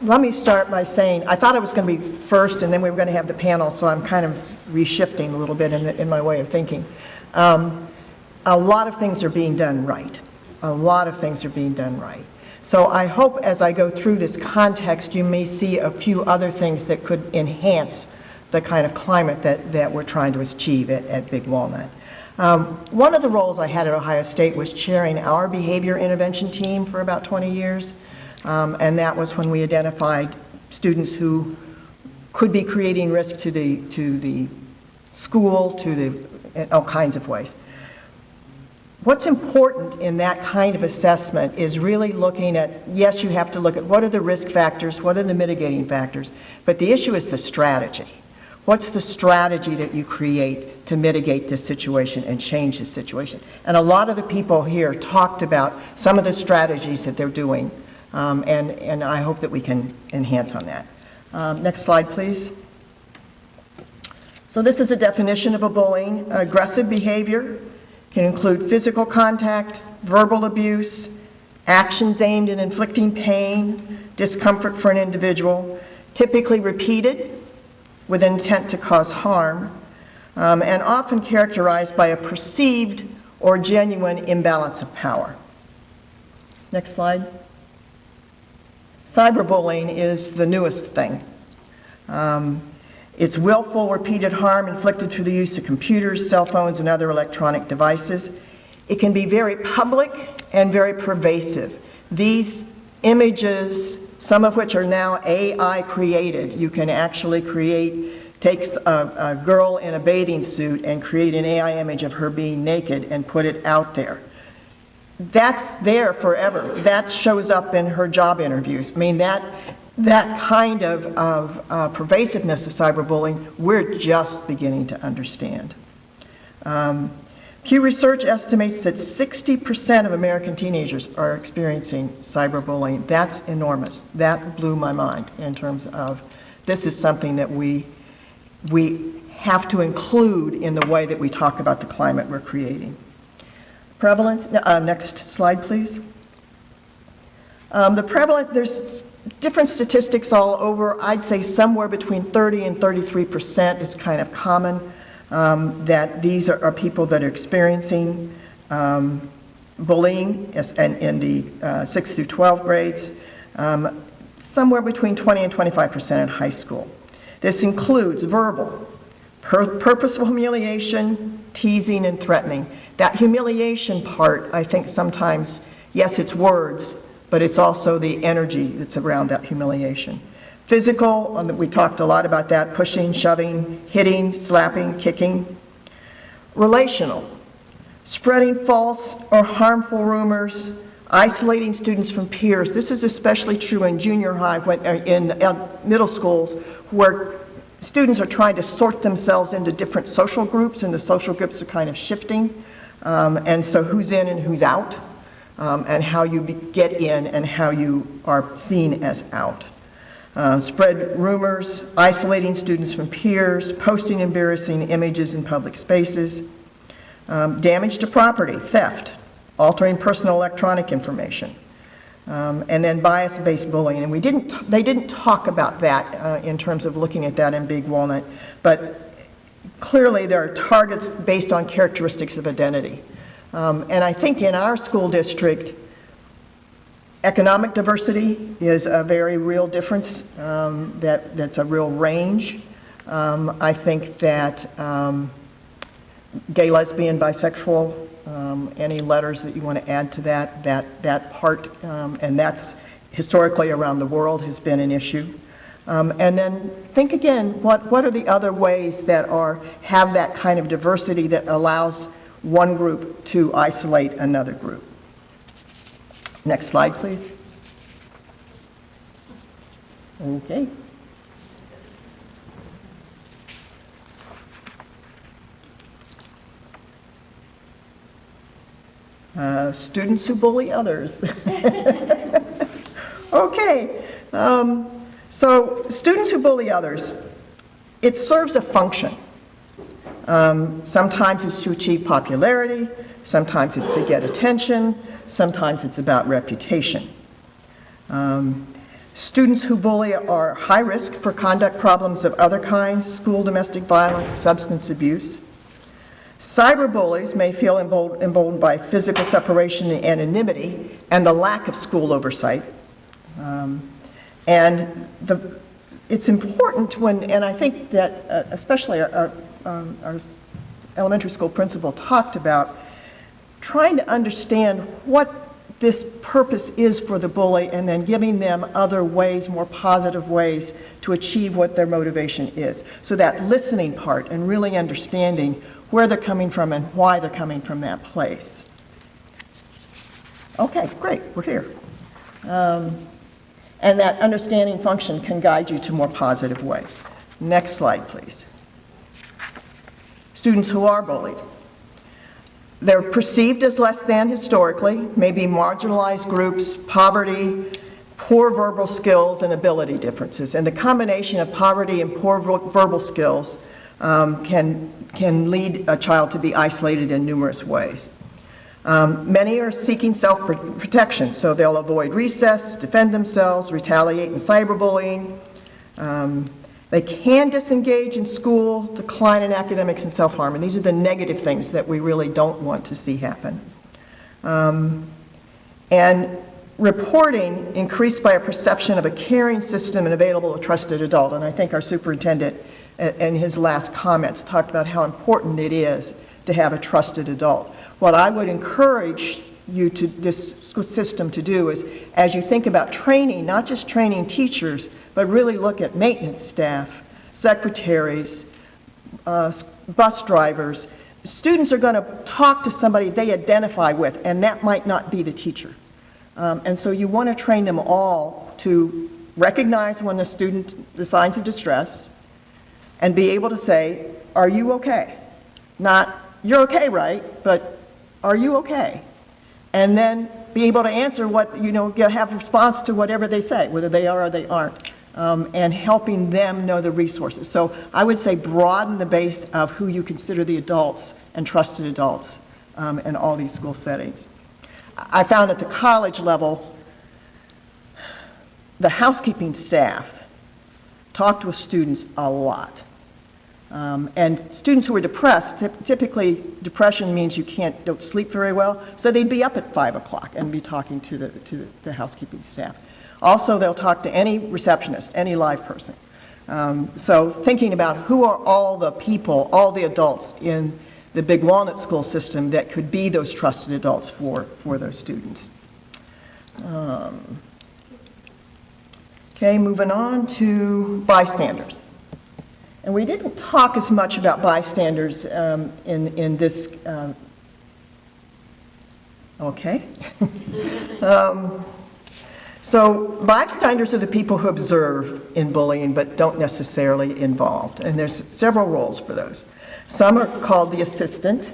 Let me start by saying, I thought it was going to be first and then we were going to have the panel, so I'm kind of reshifting a little bit in my way of thinking. A lot of things are being done right. A lot of things are being done right. So I hope as I go through this context, you may see a few other things that could enhance the kind of climate that we're trying to achieve at Big Walnut. One of the roles I had at Ohio State was chairing our behavior intervention team for about 20 years. And that was when we identified students who could be creating risk to the school, in all kinds of ways. What's important in that kind of assessment is really looking at, yes, you have to look at what are the risk factors, what are the mitigating factors, but the issue is the strategy. What's the strategy that you create to mitigate this situation and change this situation? And a lot of the people here talked about some of the strategies that they're doing, and I hope that we can enhance on that. Next slide, please. So this is a definition of a bullying. Aggressive behavior can include physical contact, verbal abuse, actions aimed at inflicting pain, discomfort for an individual, typically repeated with intent to cause harm, and often characterized by a perceived or genuine imbalance of power. Next slide. Cyberbullying is the newest thing. It's willful, repeated harm inflicted through the use of computers, cell phones, and other electronic devices. It can be very public and very pervasive. These images, some of which are now AI created, you can actually take a girl in a bathing suit and create an AI image of her being naked and put it out there. That's there forever. That shows up in her job interviews. I mean, that kind of pervasiveness of cyberbullying, we're just beginning to understand. Pew Research estimates that 60% of American teenagers are experiencing cyberbullying. That's enormous. That blew my mind in terms of this is something that we have to include in the way that we talk about the climate we're creating. Prevalence, next slide, please. The prevalence, there's different statistics all over. I'd say somewhere between 30 and 33% is kind of common, that these are people that are experiencing bullying in the 6th through 12th grades, somewhere between 20 and 25% in high school. This includes verbal, purposeful humiliation, teasing, and threatening. That humiliation part, I think sometimes, yes, it's words, but it's also the energy that's around that humiliation. Physical, we talked a lot about that, pushing, shoving, hitting, slapping, kicking. Relational, spreading false or harmful rumors, isolating students from peers. This is especially true in junior high, in middle schools, where students are trying to sort themselves into different social groups, and the social groups are kind of shifting. And so who's in and who's out, and how you get in and how you are seen as out. Spread rumors, isolating students from peers, posting embarrassing images in public spaces, damage to property, theft, altering personal electronic information, and then bias-based bullying. And they didn't talk about that in terms of looking at that in Big Walnut, but clearly there are targets based on characteristics of identity. And I think in our school district, economic diversity is a very real difference. That's a real range. I think that gay, lesbian, bisexual, any letters that you want to add to that part, and that's historically around the world has been an issue. And then think again, what are the other ways that have that kind of diversity that allows one group to isolate another group? Next slide, please. Okay. Students who bully others. Okay. So students who bully others, it serves a function. Sometimes it's to achieve popularity, sometimes it's to get attention, sometimes it's about reputation. Students who bully are high risk for conduct problems of other kinds, school domestic violence, substance abuse. Cyberbullies may feel emboldened by physical separation and anonymity and the lack of school oversight. It's important and I think that especially our elementary school principal talked about trying to understand what this purpose is for the bully and then giving them other ways, more positive ways to achieve what their motivation is. So that listening part and really understanding where they're coming from and why they're coming from that place. Okay, great, we're here. And that understanding function can guide you to more positive ways. Next slide, please. Students who are bullied. They're perceived as less than historically, maybe marginalized groups, poverty, poor verbal skills, and ability differences. And the combination of poverty and poor verbal skills can lead a child to be isolated in numerous ways. Many are seeking self-protection, so they'll avoid recess, defend themselves, retaliate in cyberbullying. They can disengage in school, decline in academics, and self-harm. And these are the negative things that we really don't want to see happen. And reporting increased by a perception of a caring system and available a trusted adult. And I think our superintendent in his last comments talked about how important it is to have a trusted adult. What I would encourage you to this system to do is, as you think about training, not just training teachers, but really look at maintenance staff, secretaries, bus drivers. Students are going to talk to somebody they identify with, and that might not be the teacher. And so you want to train them all to recognize when the signs of distress, and be able to say, are you okay? Not, you're okay, right? But are you okay? And then be able to answer what, have a response to whatever they say, whether they are or they aren't, and helping them know the resources. So I would say broaden the base of who you consider the adults and trusted adults in all these school settings. I found at the college level, the housekeeping staff talked with students a lot. And students who are depressed, typically depression means you don't sleep very well, so they'd be up at 5 o'clock and be talking to the housekeeping staff. Also, they'll talk to any receptionist, any live person. So thinking about who are all the people, all the adults in the Big Walnut school system that could be those trusted adults for those students. Okay, moving on to bystanders. And we didn't talk as much about bystanders in this, okay. So bystanders are the people who observe in bullying but don't necessarily involved. And there's several roles for those. Some are called the assistant.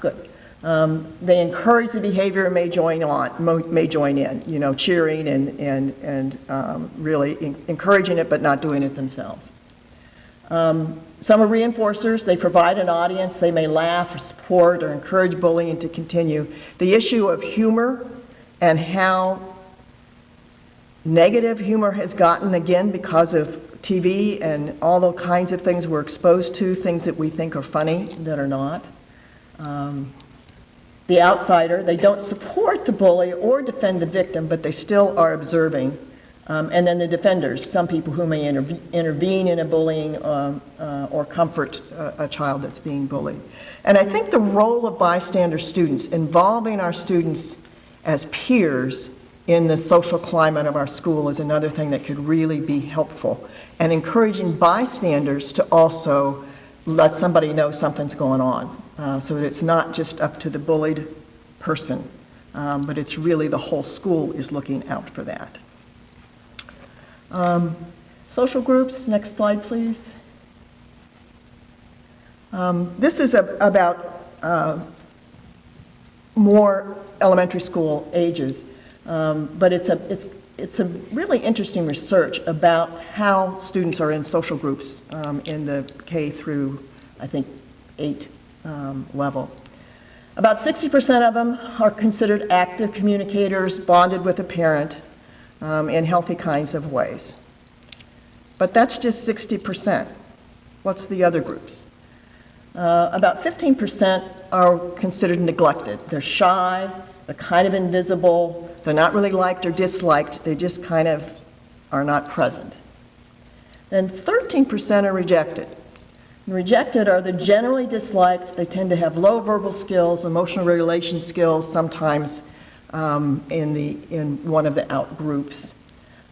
Good. They encourage the behavior and may join in, cheering and really encouraging it but not doing it themselves. Some are reinforcers. They provide an audience. They may laugh or support or encourage bullying to continue. The issue of humor and how negative humor has gotten, again, because of TV and all the kinds of things we're exposed to, things that we think are funny that are not. The outsider, they don't support the bully or defend the victim, but they still are observing. And then the defenders, some people who may intervene in a bullying or comfort a child that's being bullied. And I think the role of bystander students, involving our students as peers in the social climate of our school, is another thing that could really be helpful. And encouraging bystanders to also let somebody know something's going on, so that it's not just up to the bullied person, but it's really the whole school is looking out for that. Social groups, next slide please. This is about more elementary school ages, but it's a really interesting research about how students are in social groups in the K through, I think, 8 level. About 60% of them are considered active communicators, bonded with a parent in healthy kinds of ways. But that's just 60%. What's the other groups? About 15% are considered neglected. They're shy, they're kind of invisible, they're not really liked or disliked, they just kind of are not present. And 13% are rejected. And rejected are the generally disliked. They tend to have low verbal skills, emotional regulation skills, sometimes in one of the out groups.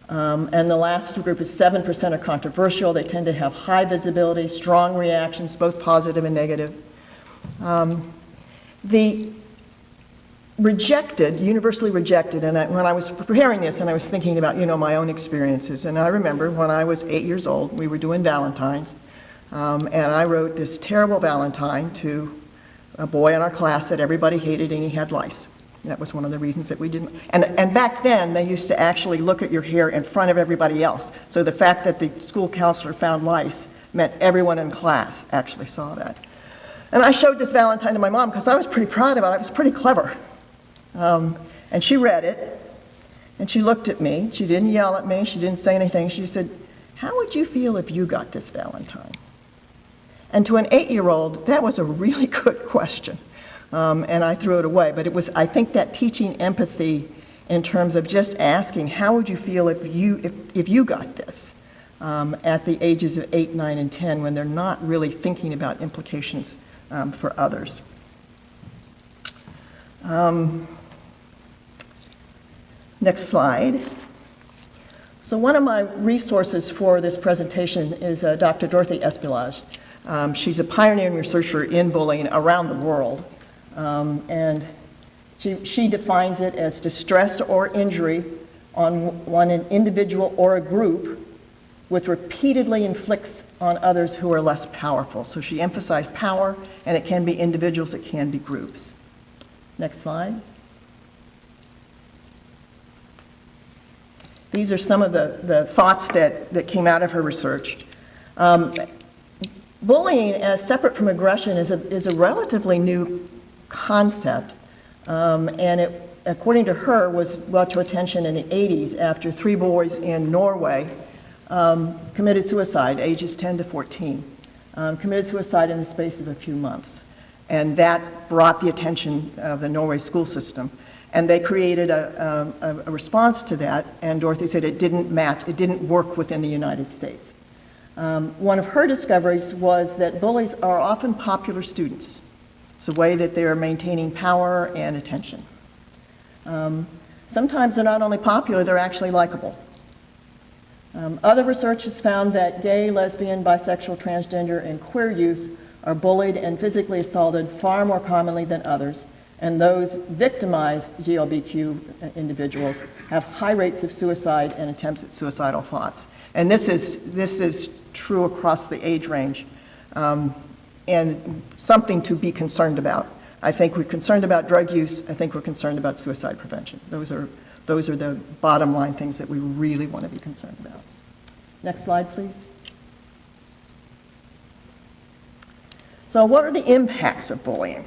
And the last group is 7% are controversial. They tend to have high visibility, strong reactions, both positive and negative. The rejected, universally rejected, and when I was preparing this and I was thinking about, my own experiences, and I remember when I was 8 years old, we were doing Valentine's, and I wrote this terrible Valentine to a boy in our class that everybody hated, and he had lice. That was one of the reasons that we didn't. And back then, they used to actually look at your hair in front of everybody else. So the fact that the school counselor found lice meant everyone in class actually saw that. And I showed this Valentine to my mom because I was pretty proud about it. It was pretty clever. And she read it, and she looked at me. She didn't yell at me. She didn't say anything. She said, "How would you feel if you got this Valentine?" And to an 8-year-old, that was a really good question. And I threw it away. But it was, I think, that teaching empathy in terms of just asking, how would you feel if you got this at the ages of 8, 9, and 10 when they're not really thinking about implications for others. Next slide. So one of my resources for this presentation is Dr. Dorothy Espilage. She's a pioneering researcher in bullying around the world. And she defines it as distress or injury on an individual or a group which repeatedly inflicts on others who are less powerful. So she emphasized power, and it can be individuals, it can be groups. Next slide. These are some of the thoughts that came out of her research. Bullying, as separate from aggression, is a relatively new concept, and it, according to her, was brought to attention in the 80s after 3 boys in Norway committed suicide, ages 10 to 14, committed suicide in the space of a few months. And that brought the attention of the Norway school system. And they created a response to that, and Dorothy said it didn't match, it didn't work within the United States. One of her discoveries was that bullies are often popular students. It's a way that they are maintaining power and attention. Sometimes they're not only popular, they're actually likable. Other research has found that gay, lesbian, bisexual, transgender, and queer youth are bullied and physically assaulted far more commonly than others, and those victimized GLBQ individuals have high rates of suicide and attempts at suicidal thoughts. And this is true across the age range, and something to be concerned about. I think we're concerned about drug use. I think we're concerned about suicide prevention. Those are the bottom line things that we really want to be concerned about. Next slide, please. So what are the impacts of bullying?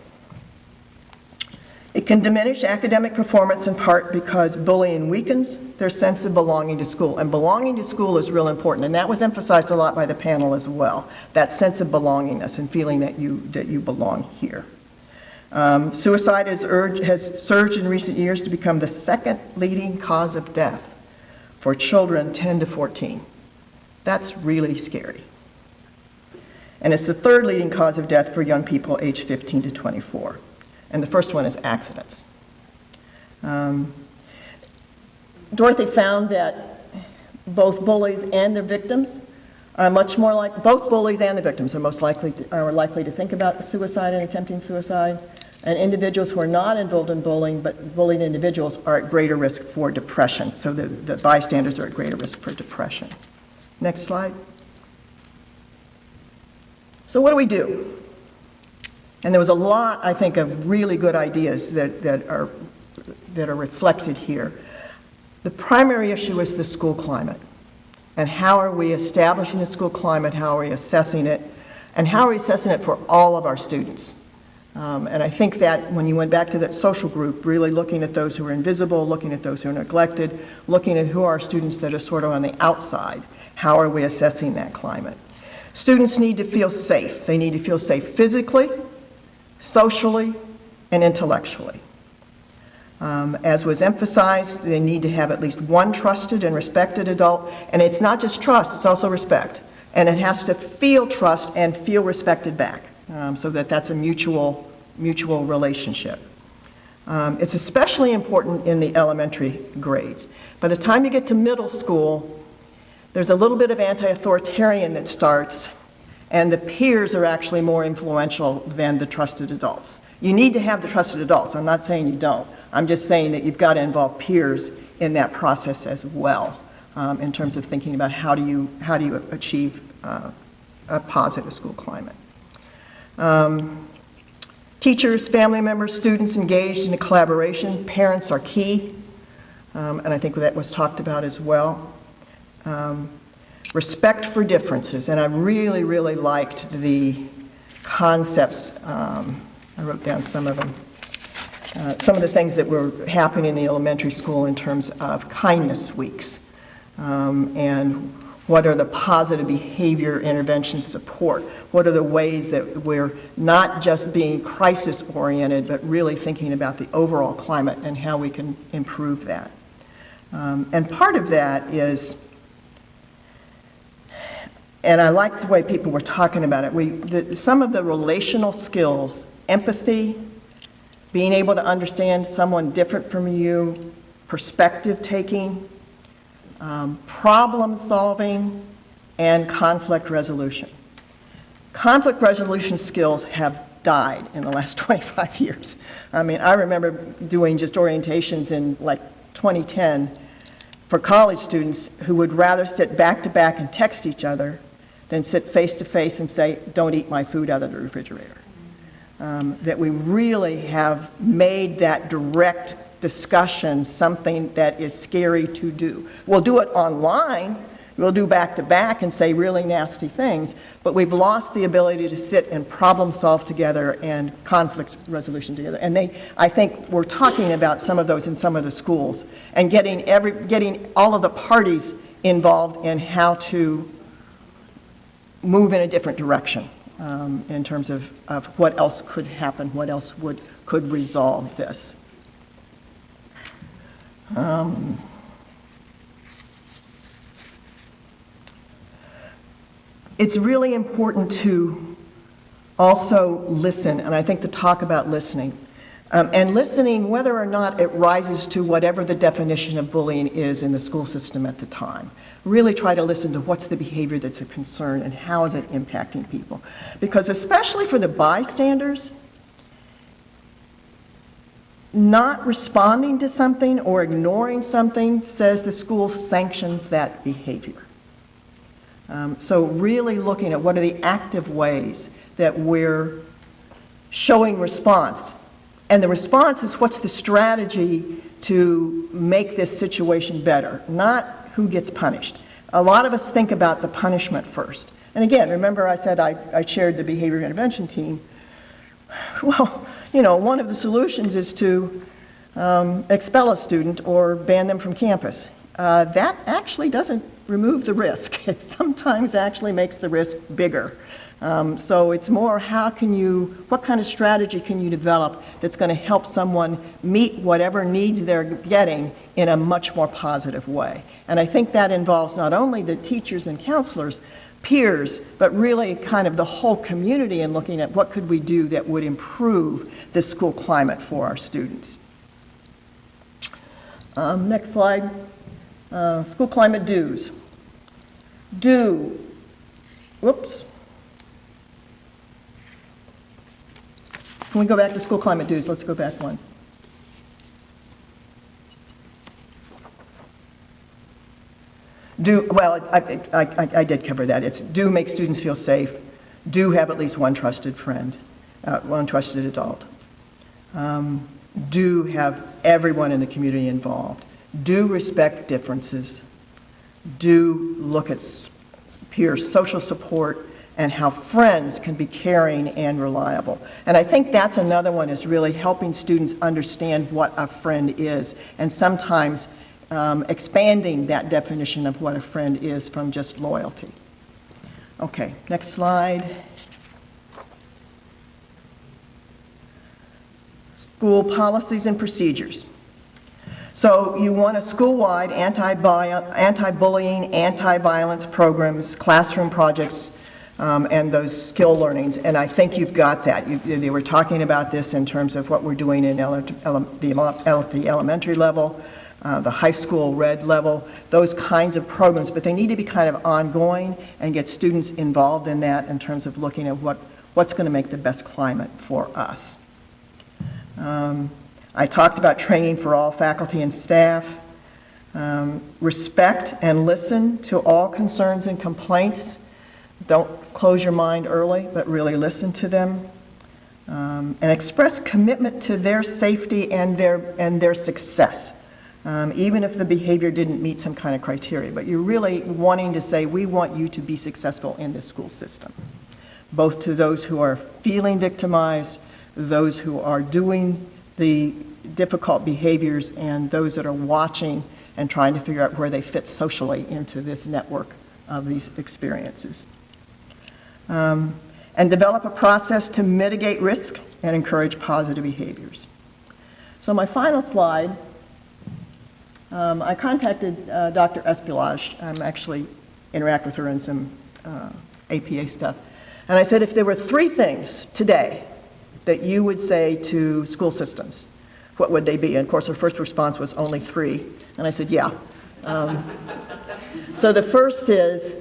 It can diminish academic performance in part because bullying weakens their sense of belonging to school. And belonging to school is real important, and that was emphasized a lot by the panel as well, that sense of belongingness and feeling that you belong here. Suicide has surged in recent years to become the second leading cause of death for children 10 to 14. That's really scary. And it's the third leading cause of death for young people aged 15 to 24. And the first one is accidents. Dorothy found that both bullies and their victims are much more like, both bullies and the victims are likely to think about suicide and attempting suicide. And individuals who are not involved in bullying, but bullied individuals, are at greater risk for depression. So the bystanders are at greater risk for depression. Next slide. So what do we do? And there was a lot, I think, of really good ideas that are reflected here. The primary issue is the school climate. And how are we establishing the school climate? How are we assessing it? And how are we assessing it for all of our students? And I think that when you went back to that social group, really looking at those who are invisible, looking at those who are neglected, looking at who are students that are sort of on the outside, how are we assessing that climate? Students need to feel safe. They need to feel safe physically, socially, and intellectually. As was emphasized, they need to have at least one trusted and respected adult, and it's not just trust, it's also respect. And it has to feel trust and feel respected back, so that that's a mutual relationship. It's especially important in the elementary grades. By the time you get to middle school, there's a little bit of anti-authoritarian that starts, and the peers are actually more influential than the trusted adults. You need to have the trusted adults. I'm not saying you don't. I'm just saying that you've got to involve peers in that process as well, in terms of thinking about how do you achieve a positive school climate. Teachers, family members, students engaged in a collaboration. Parents are key, and I think that was talked about as well. Respect for differences, and I really, really liked the concepts. I wrote down some of them. Some of the things that were happening in the elementary school in terms of kindness weeks, and what are the positive behavior intervention support? What are the ways that we're not just being crisis-oriented, but really thinking about the overall climate and how we can improve that? And part of that is, and I like the way people were talking about it, some of the relational skills, empathy, being able to understand someone different from you, perspective taking, problem solving, and conflict resolution. Conflict resolution skills have died in the last 25 years. I mean, I remember doing just orientations in like 2010 for college students who would rather sit back to back and text each other than sit face to face and say, don't eat my food out of the refrigerator. That we really have made that direct discussion something that is scary to do. We'll do it online, we'll do back to back and say really nasty things, but we've lost the ability to sit and problem solve together and conflict resolution together. And I think we're talking about some of those in some of the schools and getting all of the parties involved in how to move in a different direction. In terms of what else could happen, what else could resolve this. It's really important to also listen, and I think the talk about listening. And listening, whether or not it rises to whatever the definition of bullying is in the school system at the time. Really try to listen to what's the behavior that's a concern and how is it impacting people. Because especially for the bystanders, not responding to something or ignoring something says the school sanctions that behavior. So really looking at what are the active ways that we're showing response. And the response is what's the strategy to make this situation better, not who gets punished. A lot of us think about the punishment first. And again, remember I said I chaired the behavior intervention team. Well, you know, one of the solutions is to expel a student or ban them from campus. That actually doesn't remove the risk. It sometimes actually makes the risk bigger. So it's more what kind of strategy can you develop that's going to help someone meet whatever needs they're getting in a much more positive way. And I think that involves not only the teachers and counselors, peers, but really kind of the whole community and looking at what could we do that would improve the school climate for our students. Next slide. School climate dues. Whoops. Can we go back to school climate dues? Let's go back one. Well, I did cover that. It's do make students feel safe, do have at least one trusted friend, one trusted adult, do have everyone in the community involved, do respect differences, do look at peer social support, and how friends can be caring and reliable. And I think that's another one, is really helping students understand what a friend is, and sometimes expanding that definition of what a friend is from just loyalty. Okay, next slide. School policies and procedures. So you want a school-wide anti-bullying, anti-violence programs, classroom projects, and those skill learnings, and I think you've got that. They were talking about this in terms of what we're doing in the elementary level, the high school red level, those kinds of programs, but they need to be kind of ongoing and get students involved in that in terms of looking at what's going to make the best climate for us. I talked about training for all faculty and staff, respect and listen to all concerns and complaints. Don't close your mind early, but really listen to them, and express commitment to their safety and their success, even if the behavior didn't meet some kind of criteria. But you're really wanting to say, we want you to be successful in the school system, both to those who are feeling victimized, those who are doing the difficult behaviors, and those that are watching and trying to figure out where they fit socially into this network of these experiences. And develop a process to mitigate risk and encourage positive behaviors. So my final slide, I contacted Dr. Espilage. I'm actually interact with her in some APA stuff. And I said, if there were 3 things today that you would say to school systems, what would they be? And of course, her first response was only 3. And I said, yeah. So the first is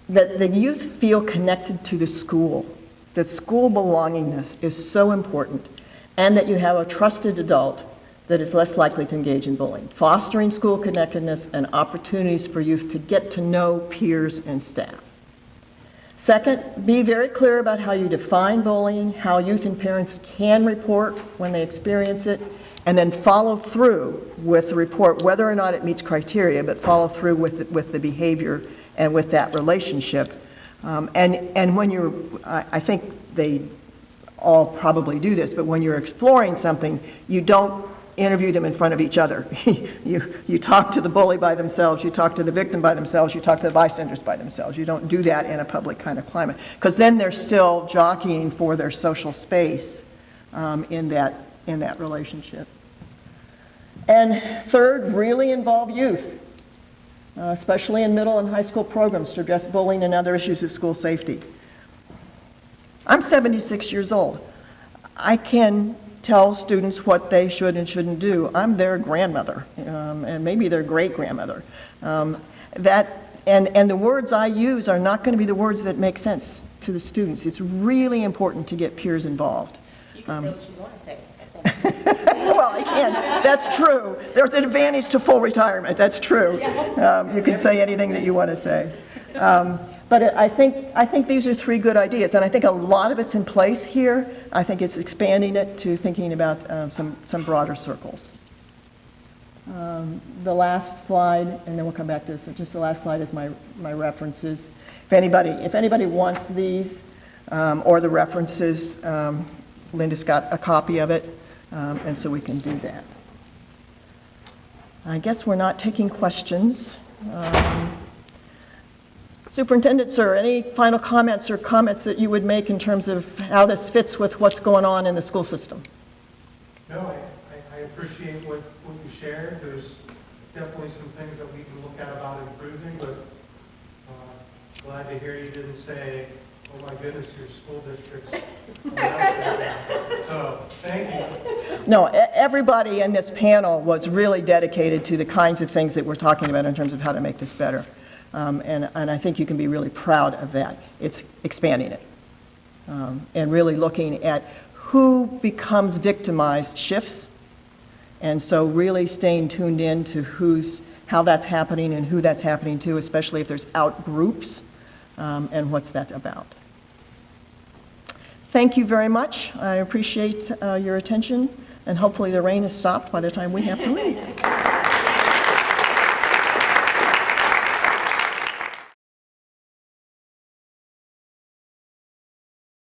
that the youth feel connected to the school, that school belongingness is so important, and that you have a trusted adult that is less likely to engage in bullying. Fostering school connectedness and opportunities for youth to get to know peers and staff. Second, be very clear about how you define bullying, how youth and parents can report when they experience it, and then follow through with the report, whether or not it meets criteria, but follow through with the behavior and with that relationship. And when you're, I think they all probably do this, but when you're exploring something, you don't interview them in front of each other. You talk to the bully by themselves, you talk to the victim by themselves, you talk to the bystanders by themselves. You don't do that in a public kind of climate, because then they're still jockeying for their social space in that relationship. And third, really involve youth, especially in middle and high school programs to address bullying and other issues of school safety. I'm 76 years old. I can tell students what they should and shouldn't do. I'm their grandmother, and maybe their great-grandmother. And the words I use are not going to be the words that make sense to the students. It's really important to get peers involved. You can say what you want to say. Well, I can. That's true. There's an advantage to full retirement. That's true. You can say anything that you want to say. But I think these are 3 good ideas, and I think a lot of it's in place here. I think it's expanding it to thinking about some broader circles. The last slide, and then we'll come back to this. Just the last slide is my references. If anybody wants these or the references, Linda's got a copy of it, and so we can do that. I guess we're not taking questions. Superintendent, sir, any final comments or comments that you would make in terms of how this fits with what's going on in the school system? No, I appreciate what you shared. There's definitely some things that we can look at about improving, but glad to hear you didn't say, oh my goodness, your school district's so thank you. No, everybody in this panel was really dedicated to the kinds of things that we're talking about in terms of how to make this better. And I think you can be really proud of that. It's expanding it and really looking at who becomes victimized shifts, and so really staying tuned in to how that's happening and who that's happening to, especially if there's out groups, and what's that about. Thank you very much. I appreciate your attention, and hopefully the rain is stopped by the time we have to leave.